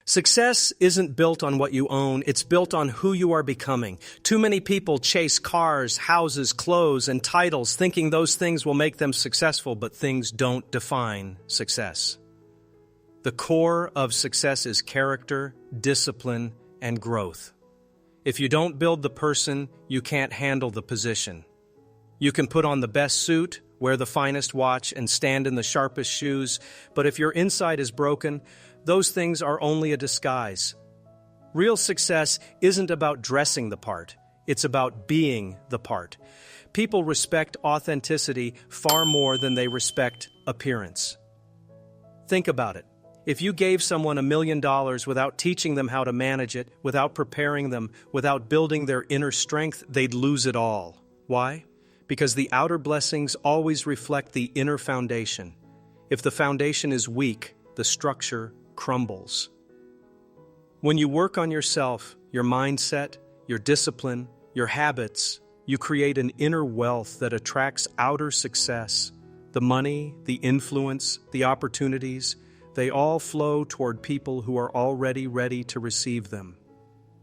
Success isn't built on what you own, it's built on who you are becoming. Too many people chase cars, houses, clothes, and titles thinking those things will make them successful, but things don't define success. The core of success is character, discipline, and growth. If you don't build the person, you can't handle the position. You can put on the best suit, wear the finest watch, and stand in the sharpest shoes, but if your inside is broken, those things are only a disguise. Real success isn't about dressing the part, it's about being the part. People respect authenticity far more than they respect appearance. Think about it. If you gave someone $1 million without teaching them how to manage it, without preparing them, without building their inner strength, they'd lose it all. Why? Because the outer blessings always reflect the inner foundation. If the foundation is weak, the structure crumbles. When you work on yourself, your mindset, your discipline, your habits, you create an inner wealth that attracts outer success. The money, the influence, the opportunities, they all flow toward people who are already ready to receive them.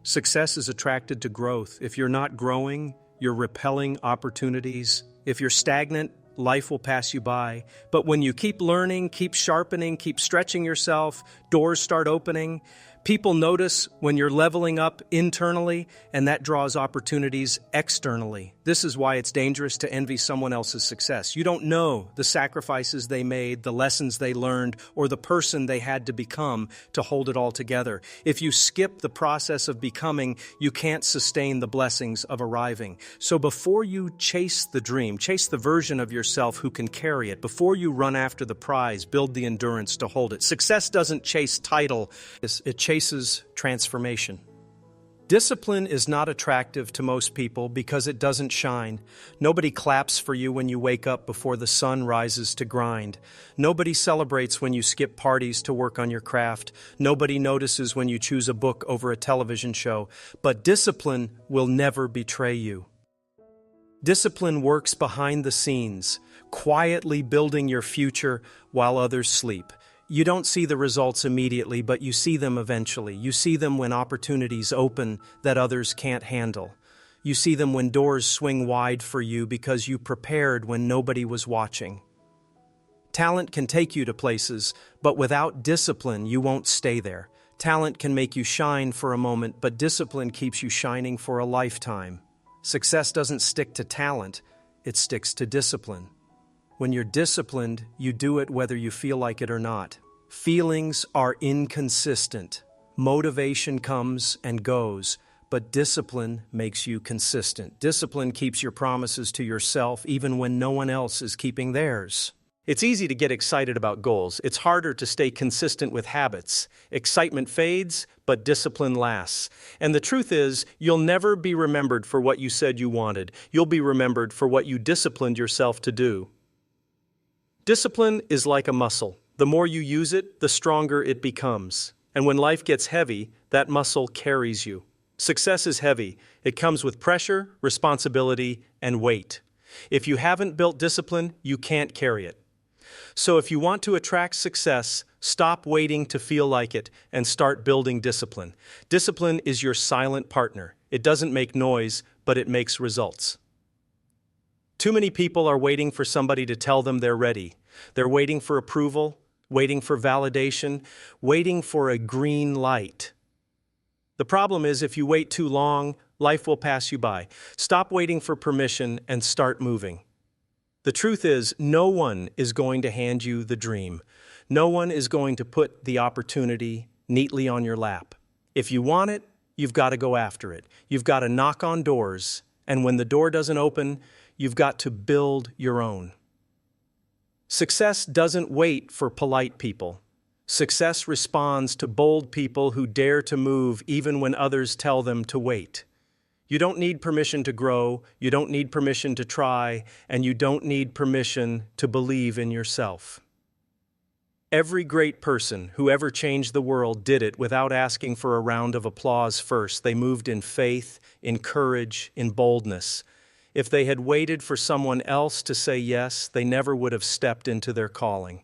Success is attracted to growth. If you're not growing, you're repelling opportunities. If you're stagnant, life will pass you by. But when you keep learning, keep sharpening, keep stretching yourself, doors start opening. People notice when you're leveling up internally, and that draws opportunities externally. This is why it's dangerous to envy someone else's success. You don't know the sacrifices they made, the lessons they learned, or the person they had to become to hold it all together. If you skip the process of becoming, you can't sustain the blessings of arriving. So before you chase the dream, chase the version of yourself who can carry it. Before you run after the prize, build the endurance to hold it. Success doesn't chase title, it chases transformation. Discipline is not attractive to most people because it doesn't shine. Nobody claps for you when you wake up before the sun rises to grind. Nobody celebrates when you skip parties to work on your craft. Nobody notices when you choose a book over a television show. But discipline will never betray you. Discipline works behind the scenes, quietly building your future while others sleep. You don't see the results immediately, but you see them eventually. You see them when opportunities open that others can't handle. You see them when doors swing wide for you because you prepared when nobody was watching. Talent can take you to places, but without discipline, you won't stay there. Talent can make you shine for a moment, but discipline keeps you shining for a lifetime. Success doesn't stick to talent, it sticks to discipline. When you're disciplined, you do it whether you feel like it or not. Feelings are inconsistent. Motivation comes and goes, but discipline makes you consistent. Discipline keeps your promises to yourself even when no one else is keeping theirs. It's easy to get excited about goals. It's harder to stay consistent with habits. Excitement fades, but discipline lasts. And the truth is, you'll never be remembered for what you said you wanted. You'll be remembered for what you disciplined yourself to do. Discipline is like a muscle. The more you use it, the stronger it becomes. And when life gets heavy, that muscle carries you. Success is heavy. It comes with pressure, responsibility, and weight. If you haven't built discipline, you can't carry it. So if you want to attract success, stop waiting to feel like it and start building discipline. Discipline is your silent partner. It doesn't make noise, but it makes results. Too many people are waiting for somebody to tell them they're ready. They're waiting for approval, waiting for validation, waiting for a green light. The problem is if you wait too long, life will pass you by. Stop waiting for permission and start moving. The truth is, no one is going to hand you the dream. No one is going to put the opportunity neatly on your lap. If you want it, you've got to go after it. You've got to knock on doors, and when the door doesn't open, you've got to build your own. Success doesn't wait for polite people. Success responds to bold people who dare to move even when others tell them to wait. You don't need permission to grow, you don't need permission to try, and you don't need permission to believe in yourself. Every great person who ever changed the world did it without asking for a round of applause first. They moved in faith, in courage, in boldness. If they had waited for someone else to say yes, they never would have stepped into their calling.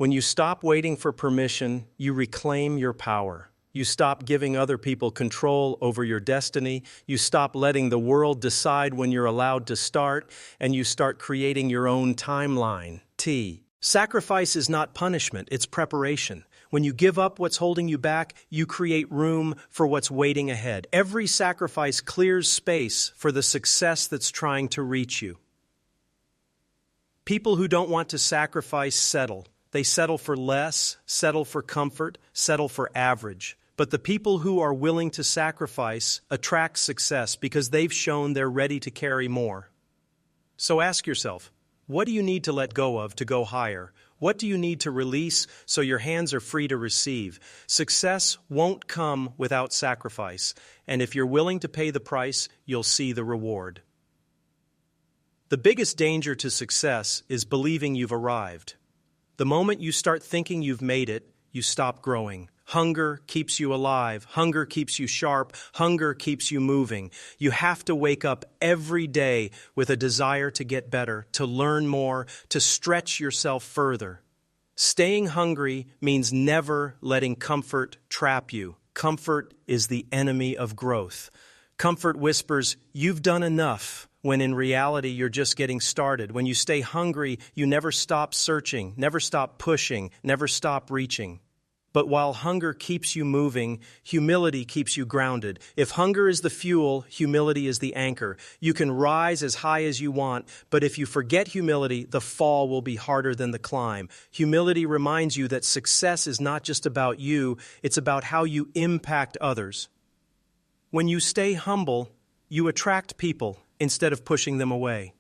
When you stop waiting for permission, you reclaim your power. You stop giving other people control over your destiny. You stop letting the world decide when you're allowed to start, and you start creating your own timeline. Sacrifice is not punishment, it's preparation. When you give up what's holding you back, you create room for what's waiting ahead. Every sacrifice clears space for the success that's trying to reach you. People who don't want to sacrifice settle. They settle for less, settle for comfort, settle for average. But the people who are willing to sacrifice attract success because they've shown they're ready to carry more. So ask yourself, what do you need to let go of to go higher? What do you need to release so your hands are free to receive? Success won't come without sacrifice, and if you're willing to pay the price, you'll see the reward. The biggest danger to success is believing you've arrived. The moment you start thinking you've made it, you stop growing. Hunger keeps you alive. Hunger keeps you sharp. Hunger keeps you moving. You have to wake up every day with a desire to get better, to learn more, to stretch yourself further. Staying hungry means never letting comfort trap you. Comfort is the enemy of growth. Comfort whispers, "You've done enough," when in reality you're just getting started. When you stay hungry, you never stop searching, never stop pushing, never stop reaching. But while hunger keeps you moving, humility keeps you grounded. If hunger is the fuel, humility is the anchor. You can rise as high as you want, but if you forget humility, the fall will be harder than the climb. Humility reminds you that success is not just about you, it's about how you impact others. When you stay humble, you attract people instead of pushing them away.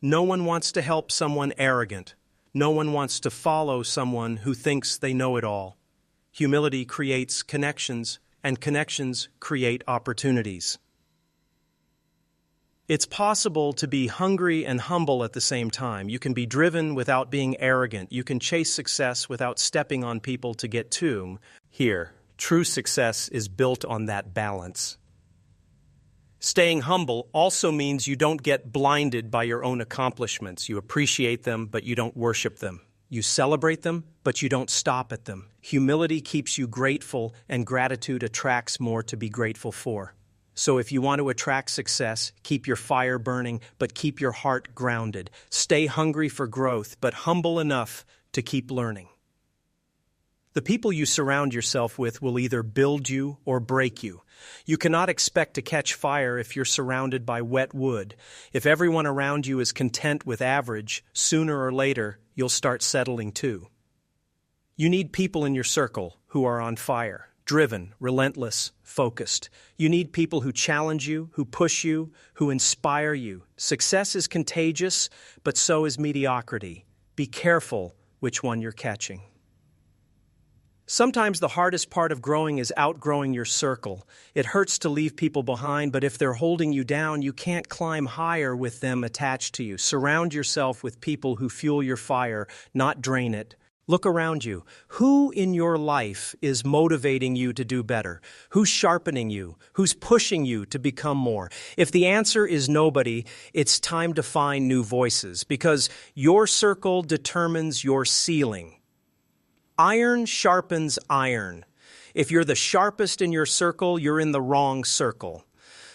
No one wants to help someone arrogant. No one wants to follow someone who thinks they know it all. Humility creates connections, and connections create opportunities. It's possible to be hungry and humble at the same time. You can be driven without being arrogant. You can chase success without stepping on people to get to. Here, true success is built on that balance. Staying humble also means you don't get blinded by your own accomplishments. You appreciate them, but you don't worship them. You celebrate them, but you don't stop at them. Humility keeps you grateful, and gratitude attracts more to be grateful for. So if you want to attract success, keep your fire burning, but keep your heart grounded. Stay hungry for growth, but humble enough to keep learning. The people you surround yourself with will either build you or break you. You cannot expect to catch fire if you're surrounded by wet wood. If everyone around you is content with average, sooner or later, you'll start settling too. You need people in your circle who are on fire, driven, relentless, focused. You need people who challenge you, who push you, who inspire you. Success is contagious, but so is mediocrity. Be careful which one you're catching. Sometimes the hardest part of growing is outgrowing your circle. It hurts to leave people behind, but if they're holding you down, you can't climb higher with them attached to you. Surround yourself with people who fuel your fire, not drain it. Look around you. Who in your life is motivating you to do better? Who's sharpening you? Who's pushing you to become more? If the answer is nobody, it's time to find new voices, because your circle determines your ceiling. Iron sharpens iron. If you're the sharpest in your circle, you're in the wrong circle.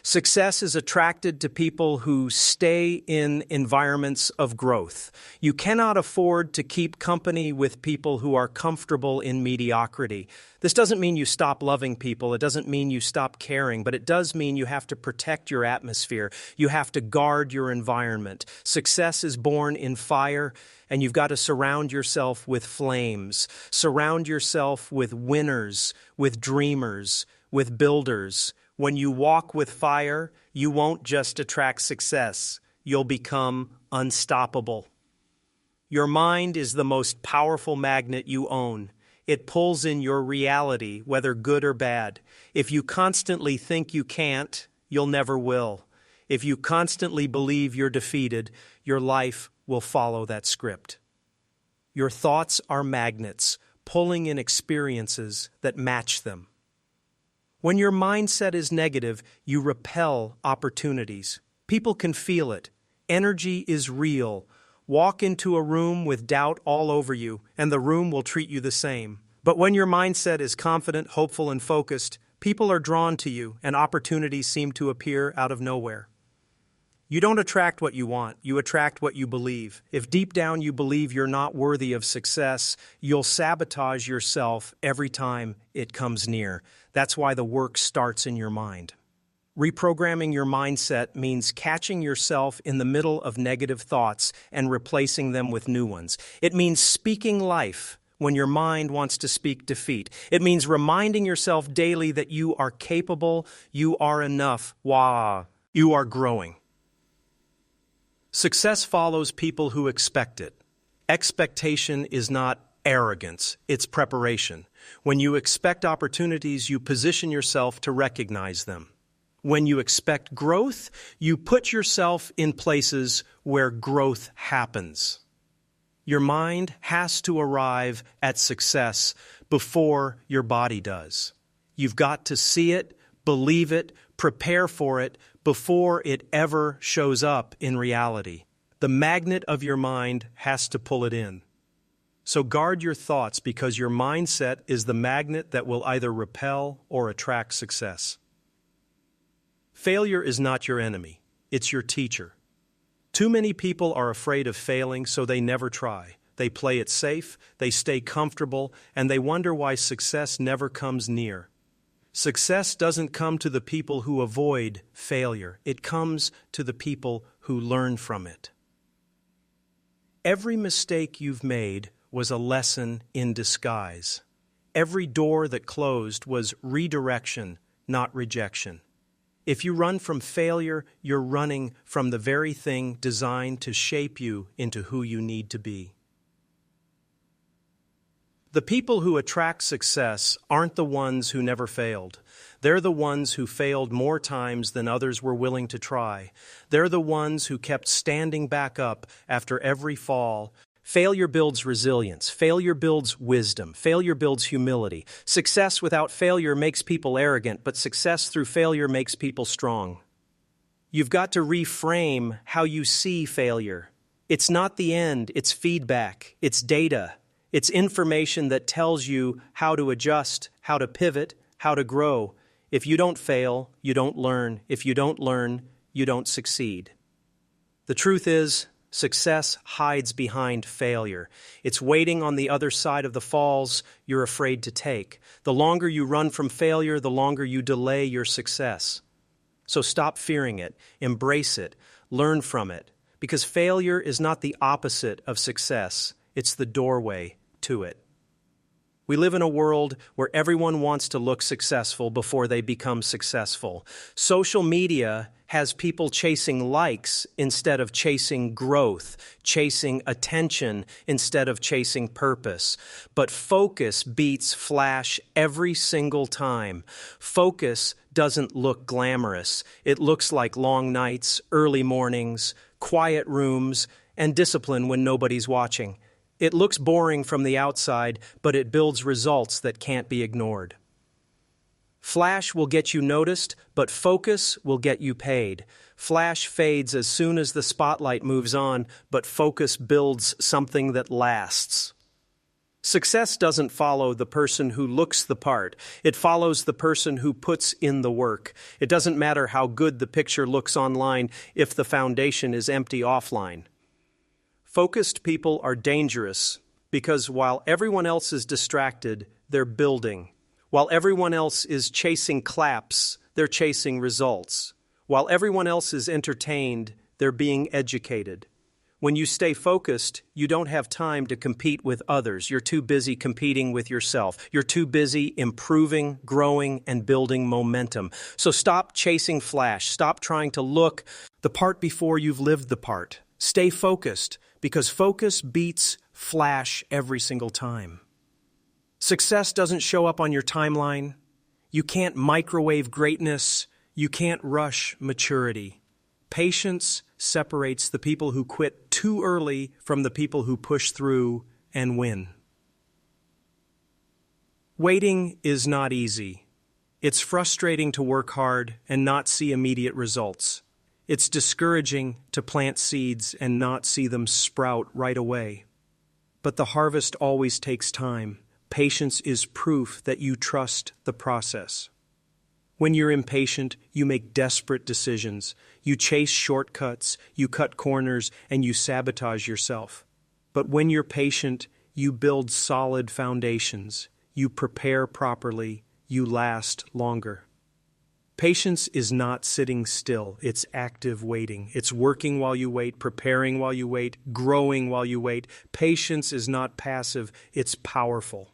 Success is attracted to people who stay in environments of growth. You cannot afford to keep company with people who are comfortable in mediocrity. This doesn't mean you stop loving people. It doesn't mean you stop caring, but it does mean you have to protect your atmosphere. You have to guard your environment. Success is born in fire, and you've got to surround yourself with flames. Surround yourself with winners, with dreamers, with builders. When you walk with fire, you won't just attract success. You'll become unstoppable. Your mind is the most powerful magnet you own. It pulls in your reality, whether good or bad. If you constantly think you can't, you'll never will. If you constantly believe you're defeated, your life will follow that script. Your thoughts are magnets, pulling in experiences that match them. When your mindset is negative, you repel opportunities. People can feel it. Energy is real. Walk into a room with doubt all over you, and the room will treat you the same. But when your mindset is confident, hopeful, and focused, people are drawn to you, and opportunities seem to appear out of nowhere. You don't attract what you want, you attract what you believe. If deep down you believe you're not worthy of success, you'll sabotage yourself every time it comes near. That's why the work starts in your mind. Reprogramming your mindset means catching yourself in the middle of negative thoughts and replacing them with new ones. It means speaking life when your mind wants to speak defeat. It means reminding yourself daily that you are capable, you are enough, you are growing. Success follows people who expect it. Expectation is not arrogance, it's preparation. When you expect opportunities, you position yourself to recognize them. When you expect growth, you put yourself in places where growth happens. Your mind has to arrive at success before your body does. You've got to see it, believe it, prepare for it before it ever shows up in reality. The magnet of your mind has to pull it in. So guard your thoughts, because your mindset is the magnet that will either repel or attract success. Failure is not your enemy, it's your teacher. Too many people are afraid of failing, so they never try. They play it safe, they stay comfortable, and they wonder why success never comes near. Success doesn't come to the people who avoid failure. It comes to the people who learn from it. Every mistake you've made was a lesson in disguise. Every door that closed was redirection, not rejection. If you run from failure, you're running from the very thing designed to shape you into who you need to be. The people who attract success aren't the ones who never failed. They're the ones who failed more times than others were willing to try. They're the ones who kept standing back up after every fall. Failure builds resilience. Failure builds wisdom. Failure builds humility. Success without failure makes people arrogant, but success through failure makes people strong. You've got to reframe how you see failure. It's not the end, it's feedback, it's data. It's information that tells you how to adjust, how to pivot, how to grow. If you don't fail, you don't learn. If you don't learn, you don't succeed. The truth is, success hides behind failure. It's waiting on the other side of the falls you're afraid to take. The longer you run from failure, the longer you delay your success. So stop fearing it, embrace it, learn from it, because failure is not the opposite of success. It's the doorway to it. We live in a world where everyone wants to look successful before they become successful. Social media has people chasing likes instead of chasing growth, chasing attention instead of chasing purpose. But focus beats flash every single time. Focus doesn't look glamorous. It looks like long nights, early mornings, quiet rooms, and discipline when nobody's watching. It looks boring from the outside, but it builds results that can't be ignored. Flash will get you noticed, but focus will get you paid. Flash fades as soon as the spotlight moves on, but focus builds something that lasts. Success doesn't follow the person who looks the part. It follows the person who puts in the work. It doesn't matter how good the picture looks online if the foundation is empty offline. Focused people are dangerous because while everyone else is distracted, they're building. While everyone else is chasing claps, they're chasing results. While everyone else is entertained, they're being educated. When you stay focused, you don't have time to compete with others. You're too busy competing with yourself. You're too busy improving, growing, and building momentum. So stop chasing flash. Stop trying to look the part before you've lived the part. Stay focused, because focus beats flash every single time. Success doesn't show up on your timeline. You can't microwave greatness. You can't rush maturity. Patience separates the people who quit too early from the people who push through and win. Waiting is not easy. It's frustrating to work hard and not see immediate results. It's discouraging to plant seeds and not see them sprout right away. But the harvest always takes time. Patience is proof that you trust the process. When you're impatient, you make desperate decisions. You chase shortcuts, you cut corners, and you sabotage yourself. But when you're patient, you build solid foundations. You prepare properly. You last longer. Patience is not sitting still. It's active waiting. It's working while you wait, preparing while you wait, growing while you wait. Patience is not passive. It's powerful.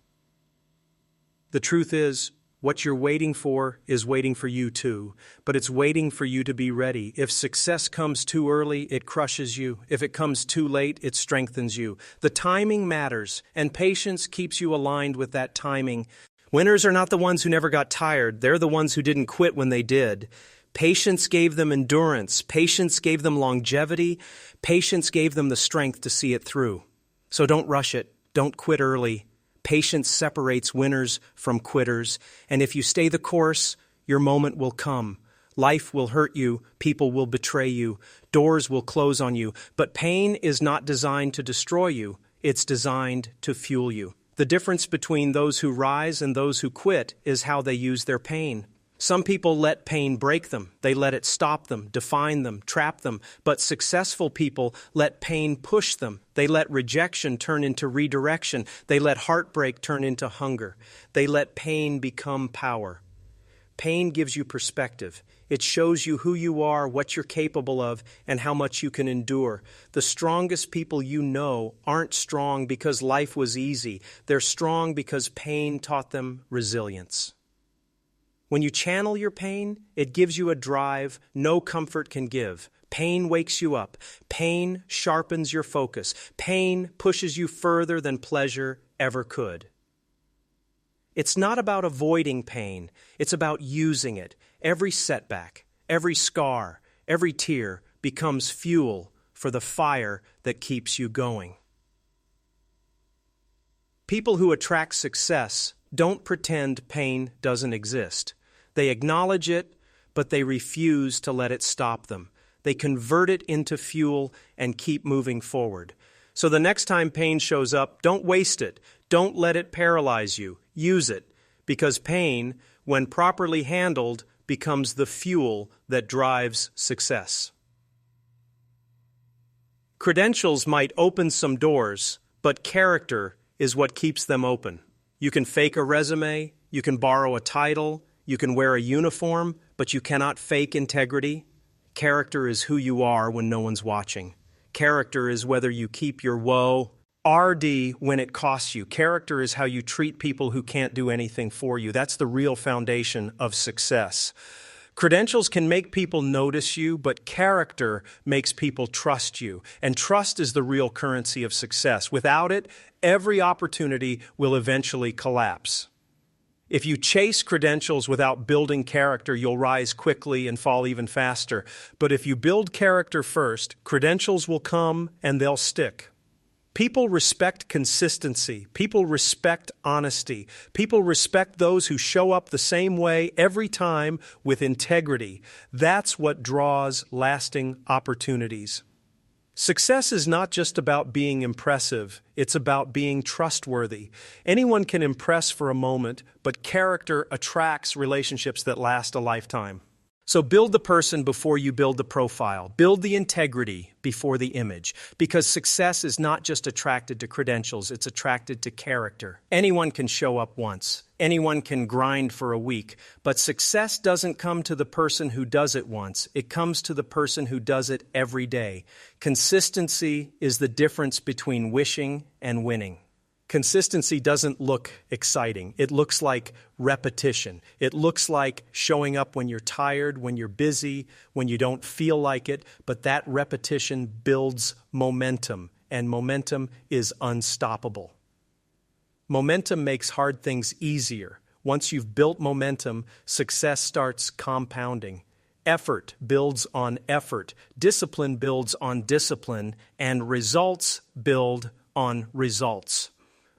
The truth is, what you're waiting for is waiting for you too, but it's waiting for you to be ready. If success comes too early, it crushes you. If it comes too late, it strengthens you. The timing matters, and patience keeps you aligned with that timing. Winners are not the ones who never got tired. They're the ones who didn't quit when they did. Patience gave them endurance. Patience gave them longevity. Patience gave them the strength to see it through. So don't rush it. Don't quit early. Patience separates winners from quitters. And if you stay the course, your moment will come. Life will hurt you. People will betray you. Doors will close on you. But pain is not designed to destroy you. It's designed to fuel you. The difference between those who rise and those who quit is how they use their pain. Some people let pain break them. They let it stop them, define them, trap them. But successful people let pain push them. They let rejection turn into redirection. They let heartbreak turn into hunger. They let pain become power. Pain gives you perspective. It shows you who you are, what you're capable of, and how much you can endure. The strongest people you know aren't strong because life was easy. They're strong because pain taught them resilience. When you channel your pain, it gives you a drive no comfort can give. Pain wakes you up. Pain sharpens your focus. Pain pushes you further than pleasure ever could. It's not about avoiding pain. It's about using it. Every setback, every scar, every tear becomes fuel for the fire that keeps you going. People who attract success don't pretend pain doesn't exist. They acknowledge it, but they refuse to let it stop them. They convert it into fuel and keep moving forward. So the next time pain shows up, don't waste it. Don't let it paralyze you. Use it, because pain, when properly handled, becomes the fuel that drives success. Credentials might open some doors, but character is what keeps them open. You can fake a resume, you can borrow a title, you can wear a uniform, but you cannot fake integrity. Character is who you are when no one's watching. Character is whether you keep your woe RD when it costs you. Character is how you treat people who can't do anything for you. That's the real foundation of success. Credentials can make people notice you, but character makes people trust you. And trust is the real currency of success. Without it, every opportunity will eventually collapse. If you chase credentials without building character, you'll rise quickly and fall even faster. But if you build character first, credentials will come and they'll stick. People respect consistency. People respect honesty. People respect those who show up the same way every time with integrity. That's what draws lasting opportunities. Success is not just about being impressive. It's about being trustworthy. Anyone can impress for a moment, but character attracts relationships that last a lifetime. So build the person before you build the profile. Build the integrity before the image. Because success is not just attracted to credentials, it's attracted to character. Anyone can show up once. Anyone can grind for a week. But success doesn't come to the person who does it once. It comes to the person who does it every day. Consistency is the difference between wishing and winning. Consistency doesn't look exciting. It looks like repetition. It looks like showing up when you're tired, when you're busy, when you don't feel like it. But that repetition builds momentum, and momentum is unstoppable. Momentum makes hard things easier. Once you've built momentum, success starts compounding. Effort builds on effort. Discipline builds on discipline. And results build on results.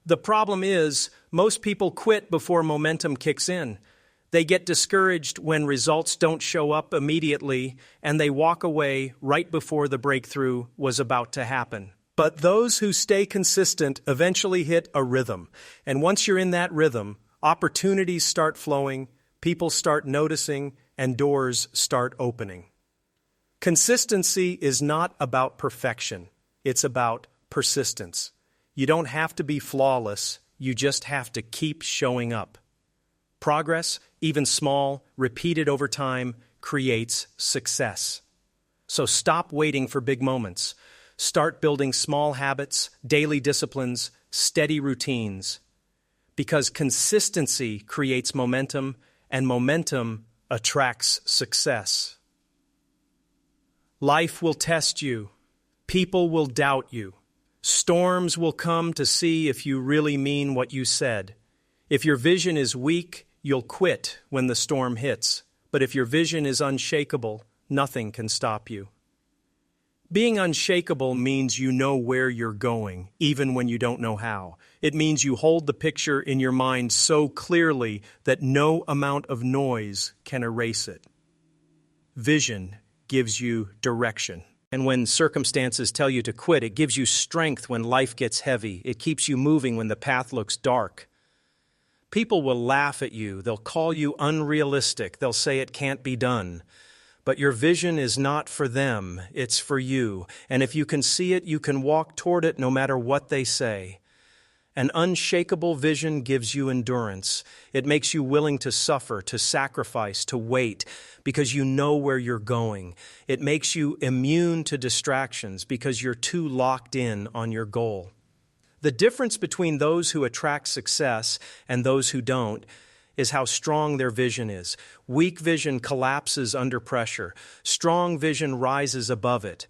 The problem is, most people quit before momentum kicks in. They get discouraged when results don't show up immediately, and they walk away right before the breakthrough was about to happen. But those who stay consistent eventually hit a rhythm. And once you're in that rhythm, opportunities start flowing, people start noticing, and doors start opening. Consistency is not about perfection. It's about persistence. You don't have to be flawless. You just have to keep showing up. Progress, even small, repeated over time, creates success. So stop waiting for big moments. Start building small habits, daily disciplines, steady routines. Because consistency creates momentum, and momentum attracts success. Life will test you. People will doubt you. Storms will come to see if you really mean what you said. If your vision is weak, you'll quit when the storm hits. But if your vision is unshakable, nothing can stop you. Being unshakable means you know where you're going, even when you don't know how. It means you hold the picture in your mind so clearly that no amount of noise can erase it. Vision gives you direction. And when circumstances tell you to quit, it gives you strength when life gets heavy. It keeps you moving when the path looks dark. People will laugh at you. They'll call you unrealistic. They'll say it can't be done. But your vision is not for them. It's for you. And if you can see it, you can walk toward it no matter what they say. An unshakable vision gives you endurance. It makes you willing to suffer, to sacrifice, to wait, because you know where you're going. It makes you immune to distractions because you're too locked in on your goal. The difference between those who attract success and those who don't is how strong their vision is. Weak vision collapses under pressure. Strong vision rises above it.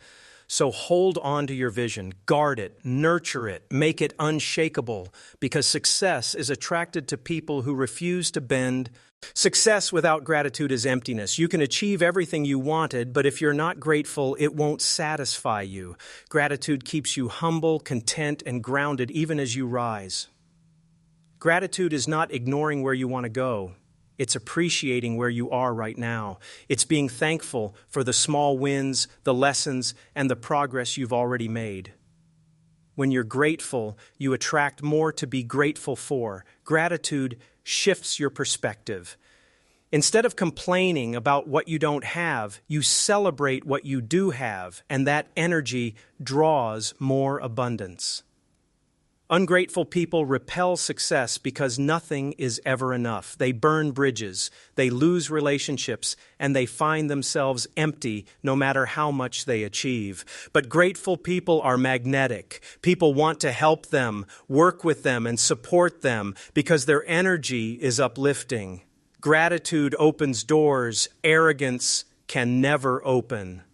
So hold on to your vision, guard it, nurture it, make it unshakable, because success is attracted to people who refuse to bend. Success without gratitude is emptiness. You can achieve everything you wanted, but if you're not grateful, it won't satisfy you. Gratitude keeps you humble, content, and grounded even as you rise. Gratitude is not ignoring where you want to go. It's appreciating where you are right now. It's being thankful for the small wins, the lessons, and the progress you've already made. When you're grateful, you attract more to be grateful for. Gratitude shifts your perspective. Instead of complaining about what you don't have, you celebrate what you do have, and that energy draws more abundance. Ungrateful people repel success because nothing is ever enough. They burn bridges, they lose relationships, and they find themselves empty no matter how much they achieve. But grateful people are magnetic. People want to help them, work with them, and support them because their energy is uplifting. Gratitude opens doors. Arrogance can never open.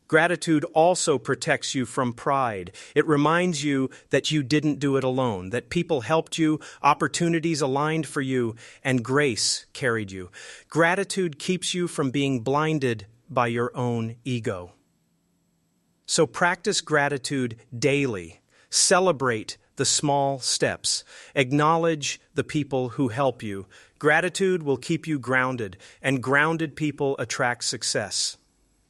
Gratitude also protects you from pride. It reminds you that you didn't do it alone, that people helped you, opportunities aligned for you, and grace carried you. Gratitude keeps you from being blinded by your own ego. So practice gratitude daily. Celebrate the small steps. Acknowledge the people who help you. Gratitude will keep you grounded, and grounded people attract success.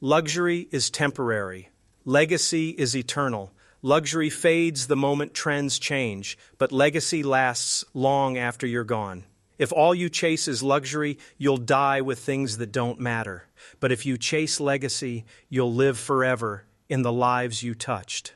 Luxury is temporary. Legacy is eternal. Luxury fades the moment trends change, but legacy lasts long after you're gone. If all you chase is luxury, you'll die with things that don't matter. But if you chase legacy, you'll live forever in the lives you touched.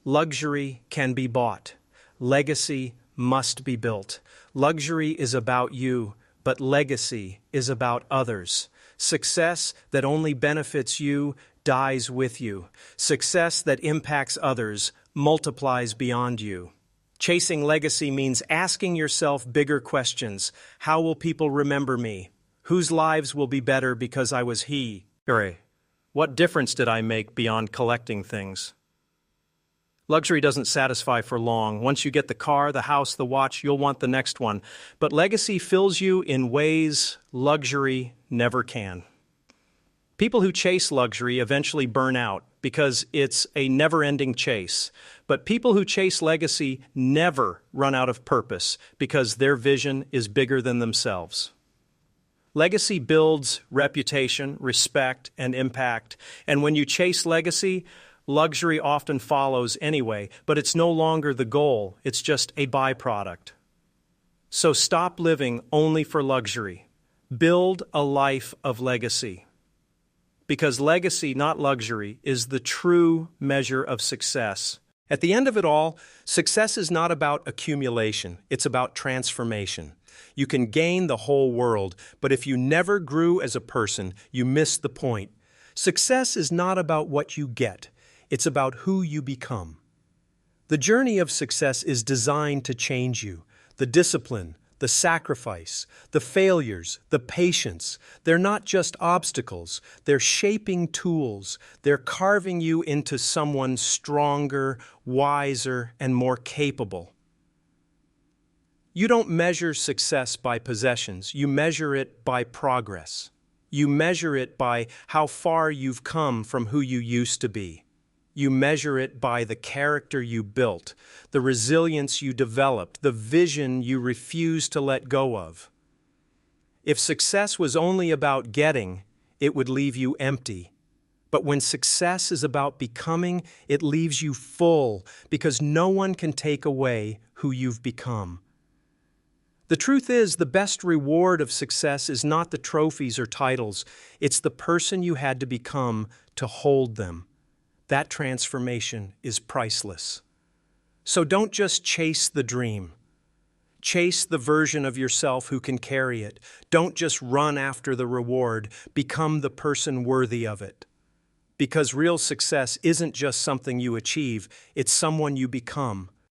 Luxury can be bought. Legacy must be built. Luxury is about you, but legacy is about others. Success that only benefits you dies with you. Success that impacts others multiplies beyond you. Chasing legacy means asking yourself bigger questions. How will people remember me? Whose lives will be better because I was he? Carrey. What difference did I make beyond collecting things? Luxury doesn't satisfy for long. Once you get the car, the house, the watch, you'll want the next one. But legacy fills you in ways luxury never can. People who chase luxury eventually burn out because it's a never-ending chase. But people who chase legacy never run out of purpose because their vision is bigger than themselves. Legacy builds reputation, respect, and impact. And when you chase legacy, luxury often follows anyway, but it's no longer the goal, it's just a byproduct. So stop living only for luxury. Build a life of legacy. Because legacy, not luxury, is the true measure of success. At the end of it all, success is not about accumulation, it's about transformation. You can gain the whole world, but if you never grew as a person, you miss the point. Success is not about what you get, it's about who you become. The journey of success is designed to change you. The discipline, the sacrifice, the failures, the patience, they're not just obstacles, they're shaping tools. They're carving you into someone stronger, wiser, and more capable. You don't measure success by possessions, you measure it by progress. You measure it by how far you've come from who you used to be. You measure it by the character you built, the resilience you developed, the vision you refused to let go of. If success was only about getting, it would leave you empty. But when success is about becoming, it leaves you full, because no one can take away who you've become. The truth is, the best reward of success is not the trophies or titles, it's the person you had to become to hold them. That transformation is priceless. So don't just chase the dream. Chase the version of yourself who can carry it. Don't just run after the reward. Become the person worthy of it. Because real success isn't just something you achieve, it's someone you become.